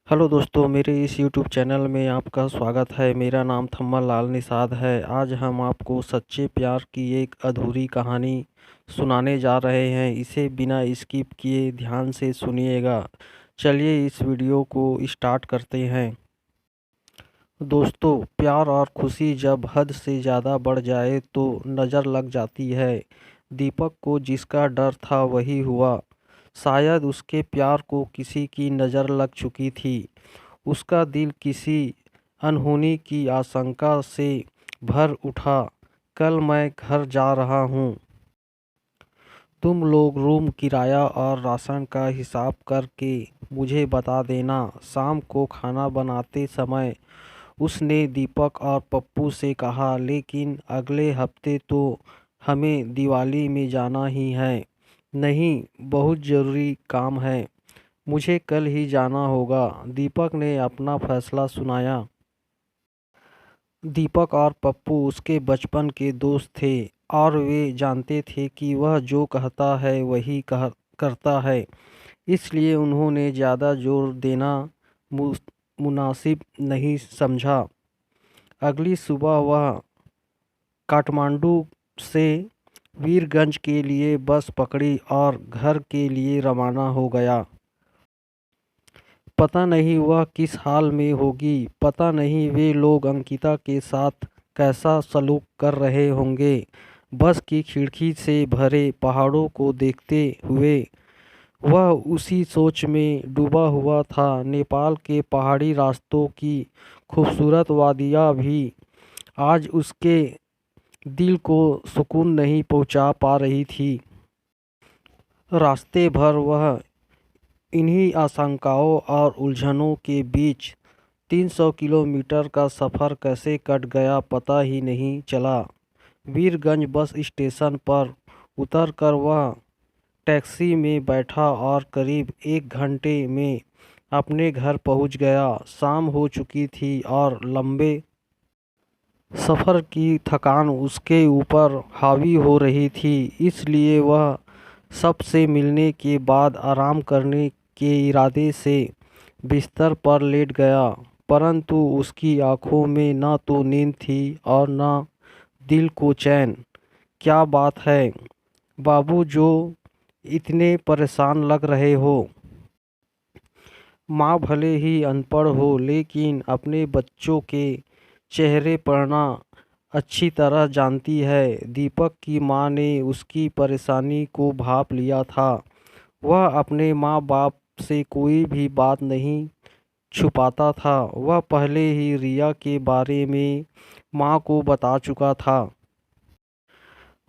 Hello दोस्तों, मेरे इस यूट्यूब चैनल में आपका स्वागत है। मेरा नाम थम्मा लाल निषाद है। आज हम आपको सच्चे प्यार की एक अधूरी कहानी सुनाने जा रहे हैं। इसे बिना स्किप किए ध्यान से सुनिएगा। चलिए इस वीडियो को स्टार्ट करते हैं। दोस्तों, प्यार और खुशी जब हद से ज़्यादा बढ़ जाए तो नज़र लग जाती है। दीपक को जिसका डर था वही हुआ। शायद उसके प्यार को किसी की नज़र लग चुकी थी। उसका दिल किसी अनहोनी की आशंका से भर उठा। कल मैं घर जा रहा हूँ। तुम लोग रूम किराया और राशन का हिसाब करके मुझे बता देना। शाम को खाना बनाते समय उसने दीपक और पप्पू से कहा, लेकिन अगले हफ्ते तो हमें दिवाली में जाना ही है। नहीं, बहुत ज़रूरी काम है। मुझे कल ही जाना होगा। दीपक ने अपना फैसला सुनाया। दीपक और पप्पू उसके बचपन के दोस्त थे और वे जानते थे कि वह जो कहता है वही करता है। इसलिए उन्होंने ज़्यादा जोर देना मु- मुनासिब नहीं समझा। अगली सुबह वह काठमांडू से वीरगंज के लिए बस पकड़ी और घर के लिए रवाना हो गया। पता नहीं वह किस हाल में होगी। पता नहीं वे लोग अंकिता के साथ कैसा सलूक कर रहे होंगे। बस की खिड़की से भरे पहाड़ों को देखते हुए वह उसी सोच में डूबा हुआ था। नेपाल के पहाड़ी रास्तों की खूबसूरत वादियाँ भी आज उसके दिल को सुकून नहीं पहुंचा पा रही थी। रास्ते भर वह इन्हीं आशंकाओं और उलझनों के बीच 300 किलोमीटर का सफ़र कैसे कट गया पता ही नहीं चला। वीरगंज बस स्टेशन पर उतरकर वह टैक्सी में बैठा और करीब 1 घंटे में अपने घर पहुंच गया। शाम हो चुकी थी और लंबे सफ़र की थकान उसके ऊपर हावी हो रही थी। इसलिए वह सबसे मिलने के बाद आराम करने के इरादे से बिस्तर पर लेट गया। परंतु उसकी आंखों में न तो नींद थी और न दिल को चैन। क्या बात है बाबू, जो इतने परेशान लग रहे हो? माँ भले ही अनपढ़ हो लेकिन अपने बच्चों के चेहरे पढ़ना अच्छी तरह जानती है। दीपक की माँ ने उसकी परेशानी को भांप लिया था। वह अपने माँ बाप से कोई भी बात नहीं छुपाता था। वह पहले ही रिया के बारे में माँ को बता चुका था।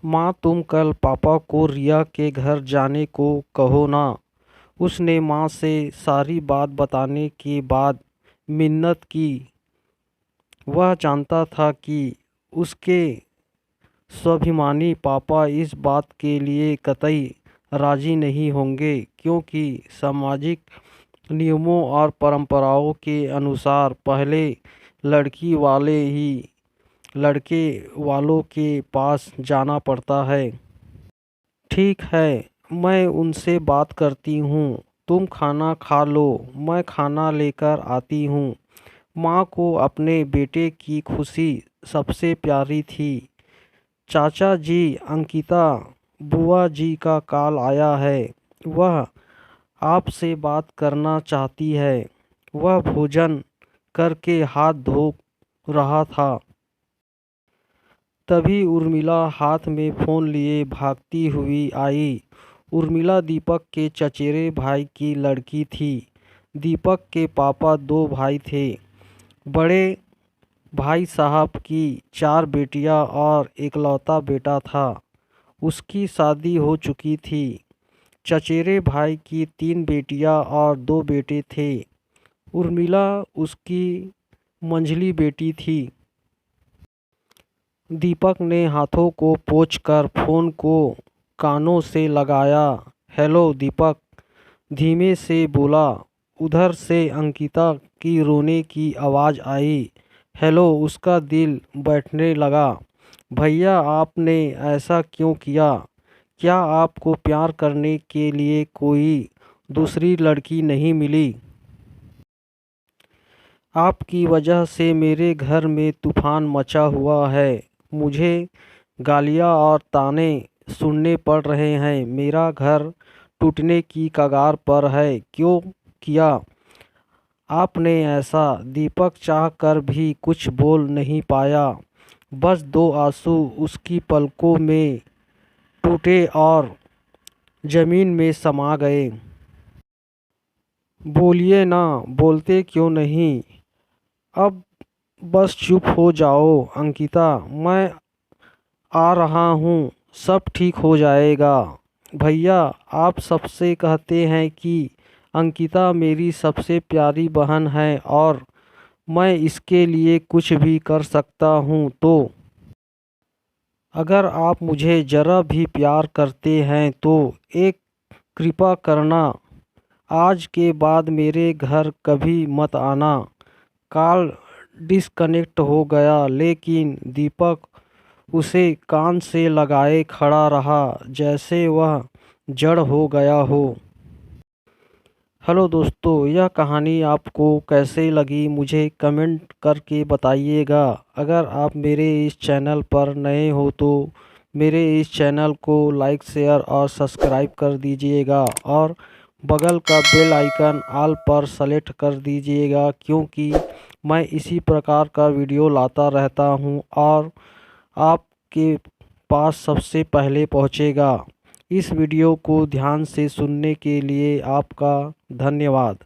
माँ, तुम कल पापा को रिया के घर जाने को कहो ना। उसने माँ से सारी बात बताने के बाद मिन्नत की। वह जानता था कि उसके स्वाभिमानी पापा इस बात के लिए कतई राजी नहीं होंगे, क्योंकि सामाजिक नियमों और परंपराओं के अनुसार पहले लड़की वाले ही लड़के वालों के पास जाना पड़ता है। ठीक है, मैं उनसे बात करती हूँ। तुम खाना खा लो, मैं खाना लेकर आती हूँ। माँ को अपने बेटे की खुशी सबसे प्यारी थी। चाचा जी, अंकिता बुआ जी का कॉल आया है। वह आपसे बात करना चाहती है। वह भोजन करके हाथ धो रहा था। तभी उर्मिला हाथ में फ़ोन लिए भागती हुई आई। उर्मिला दीपक के चचेरे भाई की लड़की थी। दीपक के पापा दो भाई थे। बड़े भाई साहब की 4 बेटियां और इकलौता बेटा था। उसकी शादी हो चुकी थी। चचेरे भाई की 3 बेटियां और 2 बेटे थे। उर्मिला उसकी मंझली बेटी थी। दीपक ने हाथों को पोंछकर फ़ोन को कानों से लगाया। हेलो दीपक, धीमे से बोला। उधर से अंकिता की रोने की आवाज़ आई। हेलो, उसका दिल बैठने लगा। भैया, आपने ऐसा क्यों किया? क्या आपको प्यार करने के लिए कोई दूसरी लड़की नहीं मिली? आपकी वजह से मेरे घर में तूफान मचा हुआ है। मुझे गालियाँ और ताने सुनने पड़ रहे हैं। मेरा घर टूटने की कगार पर है। क्यों किया आपने ऐसा? दीपक चाह कर भी कुछ बोल नहीं पाया। बस दो आंसू उसकी पलकों में टूटे और ज़मीन में समा गए। बोलिए ना, बोलते क्यों नहीं? अब बस चुप हो जाओ अंकिता, मैं आ रहा हूँ, सब ठीक हो जाएगा। भैया, आप सबसे कहते हैं कि अंकिता मेरी सबसे प्यारी बहन है और मैं इसके लिए कुछ भी कर सकता हूँ, तो अगर आप मुझे ज़रा भी प्यार करते हैं तो एक कृपा करना, आज के बाद मेरे घर कभी मत आना। कॉल डिस्कनेक्ट हो गया, लेकिन दीपक उसे कान से लगाए खड़ा रहा जैसे वह जड़ हो गया हो। हेलो दोस्तों, यह कहानी आपको कैसे लगी मुझे कमेंट करके बताइएगा। अगर आप मेरे इस चैनल पर नए हो तो मेरे इस चैनल को लाइक शेयर और सब्सक्राइब कर दीजिएगा और बगल का बेल आइकन ऑल पर सेलेक्ट कर दीजिएगा, क्योंकि मैं इसी प्रकार का वीडियो लाता रहता हूं और आपके पास सबसे पहले पहुंचेगा। इस वीडियो को ध्यान से सुनने के लिए आपका धन्यवाद।